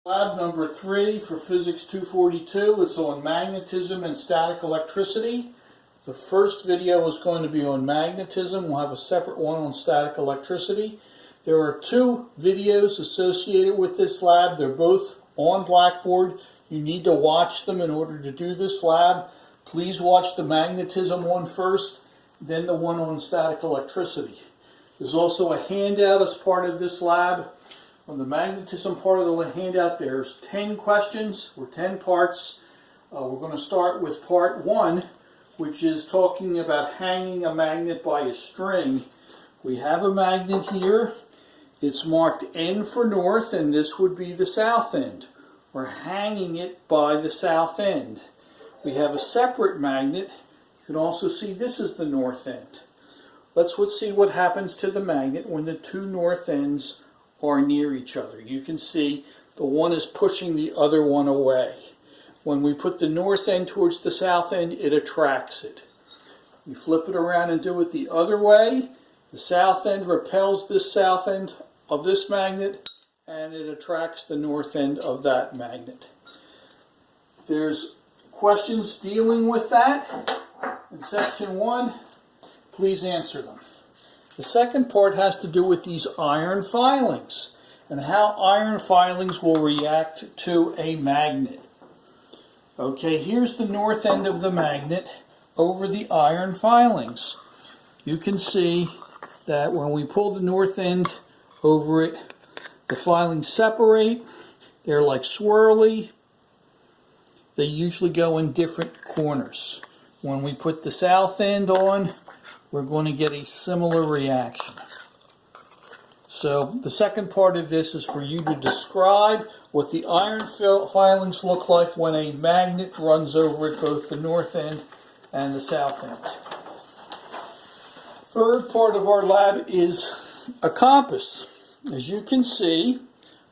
Lab number 3 for Physics 242. It's on magnetism and static electricity. The first video is going to be on magnetism. We'll have a separate one on static electricity. There are 2 videos associated with this lab. They're both on Blackboard. You need to watch them in order to do this lab. Please watch the magnetism one first, then the one on static electricity. There's also a handout as part of this lab. On the magnetism part of the handout, there's 10 questions or 10 parts. We're going to start with part 1, which is talking about hanging a magnet by a string. We have a magnet here. It's marked N for north, and this would be the south end. We're hanging it by the south end. We have a separate magnet. You can also see this is the north end. Let's see what happens to the magnet when the 2 north ends are near each other. You can see the one is pushing the other one away. When we put the north end towards the south end, it attracts it. You flip it around and do it the other way. The south end repels this south end of this magnet, and it attracts the north end of that magnet. There's questions dealing with that in section 1. Please answer them. The second part has to do with these iron filings and how iron filings will react to a magnet. Okay, here's the north end of the magnet over the iron filings. You can see that when we pull the north end over it, the filings separate. They're like swirly. They usually go in different corners. When we put the south end on, we're going to get a similar reaction. So the second part of this is for you to describe what the iron filings look like when a magnet runs over it, both the north end and the south end. Third part of our lab is a compass. As you can see,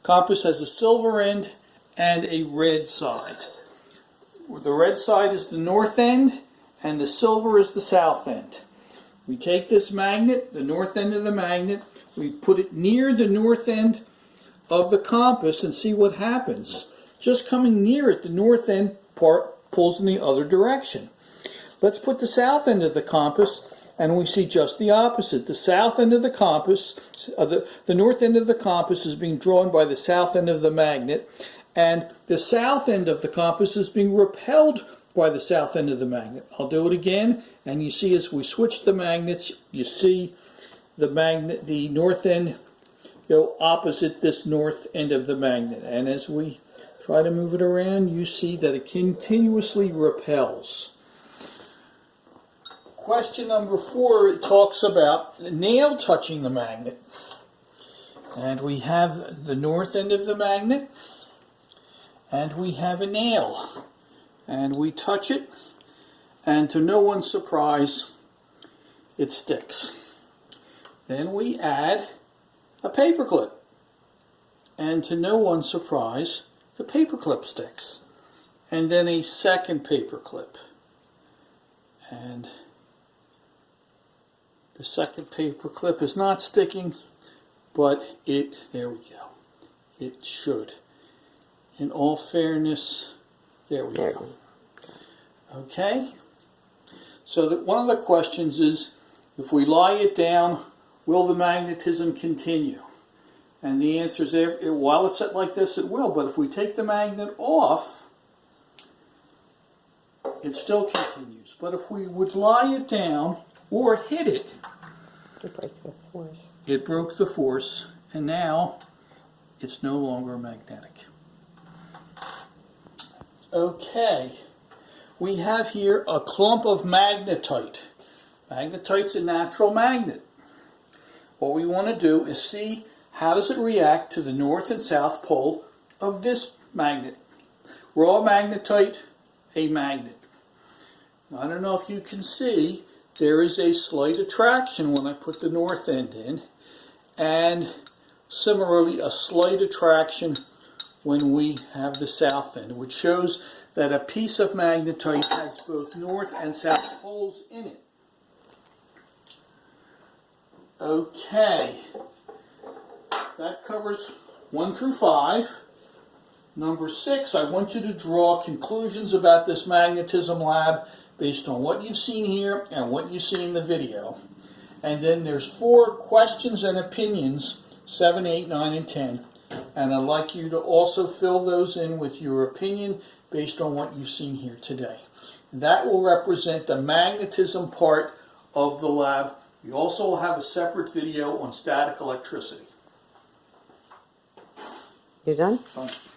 compass has a silver end and a red side. The red side is the north end and the silver is the south end. We take this magnet, the north end of the magnet, we put it near the north end of the compass and see what happens. Just coming near it, the north end part pulls in the other direction. Let's put the south end of the compass and we see just the opposite. The south end of the compass, the north end of the compass is being drawn by the south end of the magnet, and the south end of the compass is being repelled by the south end of the magnet. I'll do it again, and you see as we switch the magnets, you see the magnet, the north end, go opposite this north end of the magnet. And as we try to move it around, you see that it continuously repels. Question number 4, it talks about the nail touching the magnet. And we have the north end of the magnet, and we have a nail. And we touch it, and to no one's surprise, it sticks. Then we add a paper clip, and to no one's surprise, the paper clip sticks. And then a second paper clip, and the second paper clip is not sticking, but there we go. It should. In all fairness, there we go. Okay, so one of the questions is, if we lie it down, will the magnetism continue? And the answer is, while it's set like this, it will. But if we take the magnet off, it still continues. But if we would lie it down or hit it, it breaks the force. It broke the force, and now it's no longer magnetic. Okay, we have here a clump of magnetite. Magnetite's a natural magnet. What we want to do is see how does it react to the north and south pole of this magnet. Raw magnetite, a magnet. I don't know if you can see, there is a slight attraction when I put the north end in, and similarly a slight attraction when we have the south end, which shows that a piece of magnetite has both north and south poles in it. Okay, that covers 1 through 5. Number 6, I want you to draw conclusions about this magnetism lab based on what you've seen here and what you see in the video. And then there's 4 questions and opinions, 7, 8, 9, and 10. And I'd like you to also fill those in with your opinion based on what you've seen here today. That will represent the magnetism part of the lab. You also will have a separate video on static electricity. You done? Done.